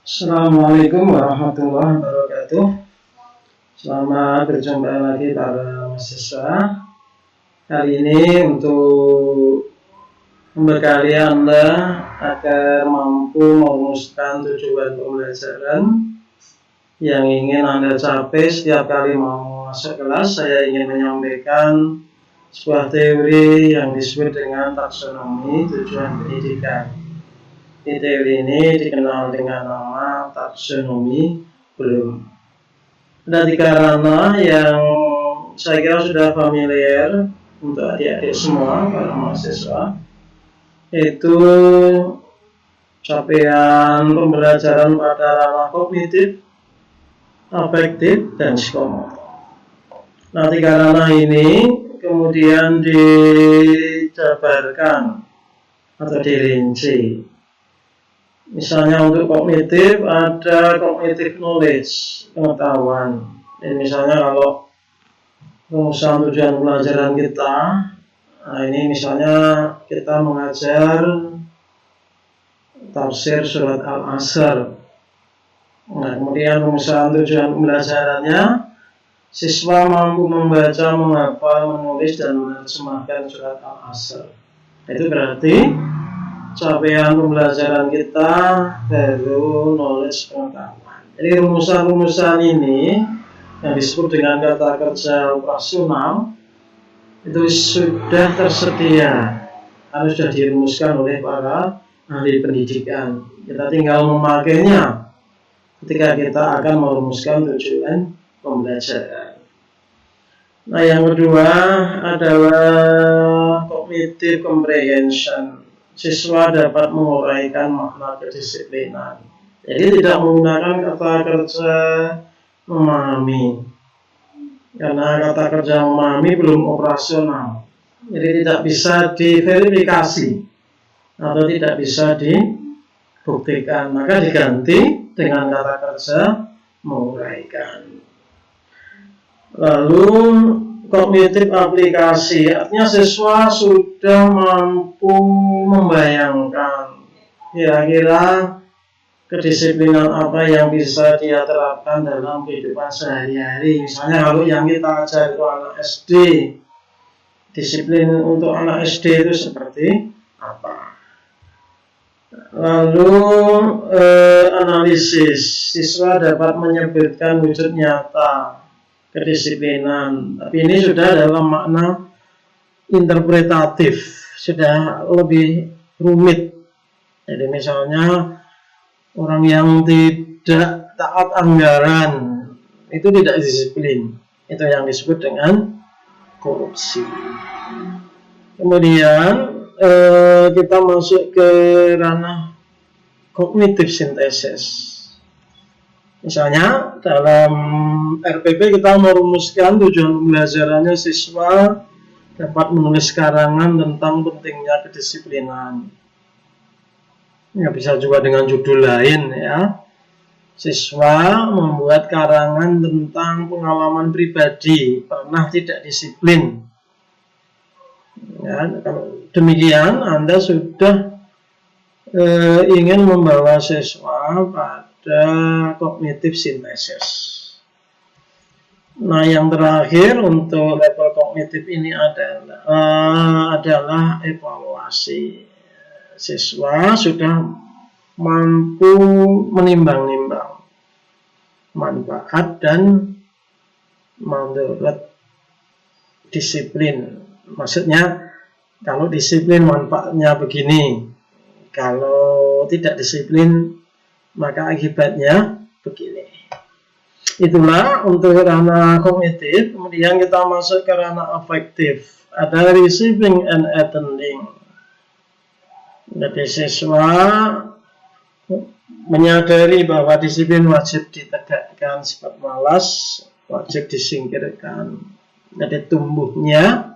Assalamualaikum warahmatullahi wabarakatuh. Selamat berjumpa lagi para mahasiswa. Kali ini untuk membekali Anda agar mampu merumuskan tujuan pembelajaran yang ingin Anda capai setiap kali mau masuk kelas. Saya ingin menyampaikan sebuah teori yang disebut dengan taksonomi tujuan pendidikan. Teori ini dikenal dengan nama taksonomi Bloom. Ada 3 ranah yang saya kira sudah familiar untuk adik-adik semua para mahasiswa, yaitu capaian pembelajaran pada ranah kognitif, afektif, dan psikomotor. Nah, 3 ranah ini kemudian dijabarkan atau dirinci. Misalnya untuk kognitif ada cognitive knowledge, pengetahuan. Dan misalnya kalau rumusan tujuan pelajaran kita, nah ini misalnya kita mengajar tafsir surat Al-Asr. Nah, kemudian rumusan tujuan pembelajarannya, siswa mampu membaca, menghafal, menulis, dan menerjemahkan surat Al-Asr. Itu berarti capaian pembelajaran kita baru knowledge, pengetahuan. Jadi rumusan-rumusan ini yang disebut dengan kata kerja operasional itu sudah tersedia, harus sudah dirumuskan oleh para ahli pendidikan. Kita tinggal memakainya ketika kita akan merumuskan tujuan pembelajaran. Nah, yang kedua adalah cognitive comprehension. Siswa dapat menguraikan makna kedisiplinan. Jadi tidak menggunakan kata kerja memahami, karena kata kerja memahami belum operasional. Jadi tidak bisa diverifikasi atau tidak bisa dibuktikan. Maka diganti dengan kata kerja menguraikan. Lalu kognitif aplikasi, artinya siswa sudah mampu membayangkan kira-kira kedisiplinan apa yang bisa dia terapkan dalam kehidupan sehari-hari. Misalnya kalau yang kita ajar itu anak SD, disiplin untuk anak SD itu seperti apa. Lalu analisis, siswa dapat menyebutkan wujud nyata kedisiplinan, tapi ini sudah dalam makna interpretatif, sudah lebih rumit. Jadi misalnya orang yang tidak taat anggaran itu tidak disiplin, itu yang disebut dengan korupsi. Kemudian kita masuk ke ranah kognitif sintesis. Misalnya dalam RPP kita merumuskan tujuan pembelajarannya, siswa dapat menulis karangan tentang pentingnya kedisiplinan. Ya, bisa juga dengan judul lain ya. Siswa membuat karangan tentang pengalaman pribadi pernah tidak disiplin. Ya, kalau demikian Anda sudah ingin membawa siswa pada kognitif sintesis. Nah, yang terakhir untuk level kognitif ini adalah evaluasi. Siswa sudah mampu menimbang-nimbang manfaat dan mudarat disiplin. Maksudnya kalau disiplin manfaatnya begini, kalau tidak disiplin maka akibatnya begini. Itulah untuk ranah kognitif. Kemudian kita masuk ke ranah afektif. Ada receiving and attending. Jadi siswa menyadari bahwa disiplin wajib ditegakkan, sifat malas wajib disingkirkan. Jadi tumbuhnya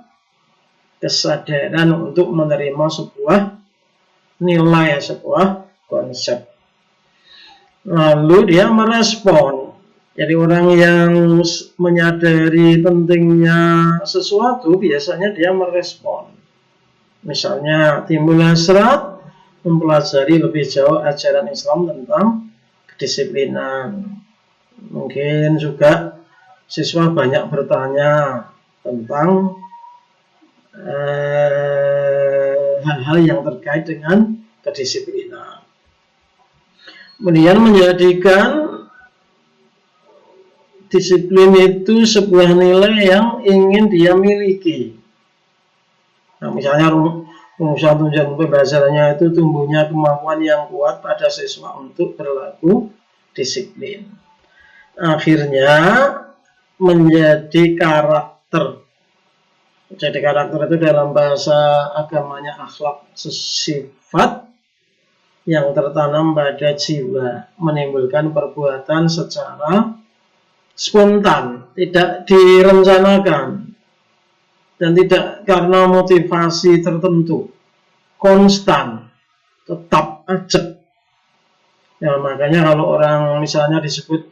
kesadaran untuk menerima sebuah nilai, sebuah konsep. Lalu dia merespon. Jadi orang yang menyadari pentingnya sesuatu biasanya dia merespon. Misalnya timbul hasrat mempelajari lebih jauh ajaran Islam tentang kedisiplinan. Mungkin juga siswa banyak bertanya tentang hal-hal yang terkait dengan kedisiplinan. Kemudian menjadikan disiplin itu sebuah nilai yang ingin dia miliki. Nah, misalnya rumusan tunjangan pembelajarannya itu tumbuhnya kemampuan yang kuat pada siswa untuk berlaku disiplin. Akhirnya menjadi karakter. Jadi karakter itu dalam bahasa agamanya akhlak, sifat yang tertanam pada jiwa, menimbulkan perbuatan secara spontan, tidak direncanakan, dan tidak karena motivasi tertentu, konstan, tetap aja. Ya, makanya kalau orang misalnya disebut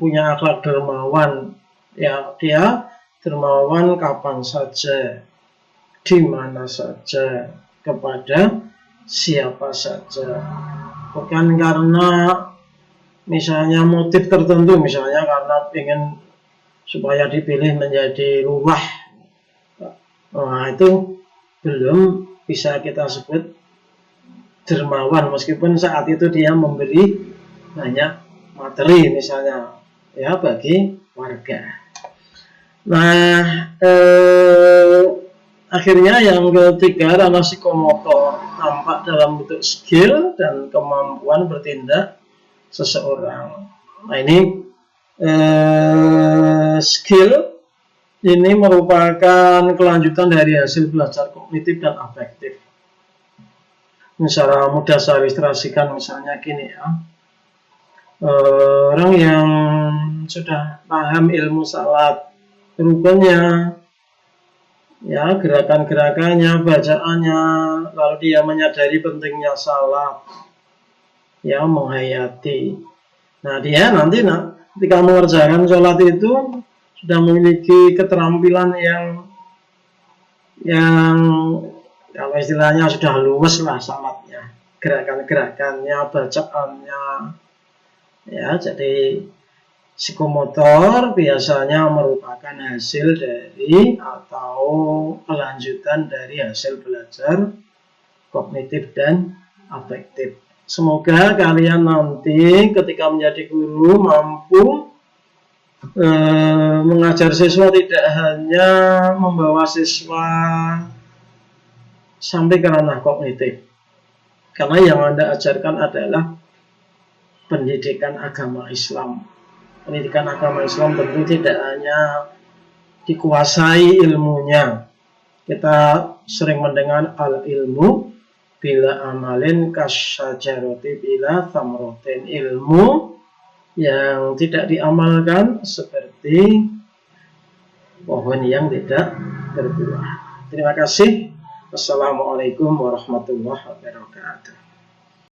punya akhlak dermawan, ya dia dermawan kapan saja, di mana saja, kepada siapa saja. Bukan karena misalnya motif tertentu, misalnya karena ingin supaya dipilih menjadi lurah. Nah, itu belum bisa kita sebut dermawan, meskipun saat itu dia memberi banyak materi misalnya ya bagi warga. Nah, akhirnya yang ketiga adalah psikomotor, tampak dalam bentuk skill dan kemampuan bertindak seseorang. Nah, ini skill ini merupakan kelanjutan dari hasil belajar kognitif dan afektif. Secara mudah saya ilustrasikan misalnya gini ya, orang yang sudah paham ilmu salat, rukunnya, ya gerakan-gerakannya, bacaannya, lalu dia menyadari pentingnya salat, ya menghayati. Nah dia nanti ketika mengerjakan sholat itu sudah memiliki keterampilan yang kalau istilahnya sudah luwes lah salatnya, gerakan-gerakannya, bacaannya, ya jadi psikomotor biasanya merupakan hasil dari atau kelanjutan dari hasil belajar kognitif dan afektif. Semoga kalian nanti ketika menjadi guru mampu mengajar siswa tidak hanya membawa siswa sampai ke ranah kognitif, karena yang Anda ajarkan adalah pendidikan agama Islam. Pendidikan agama Islam tentu tidak hanya dikuasai ilmunya. Kita sering mendengar al-ilmu bila amalin kasyajaroti bila thamrotin, ilmu yang tidak diamalkan seperti pohon yang tidak berbuah. Terima kasih. Wassalamualaikum warahmatullahi wabarakatuh.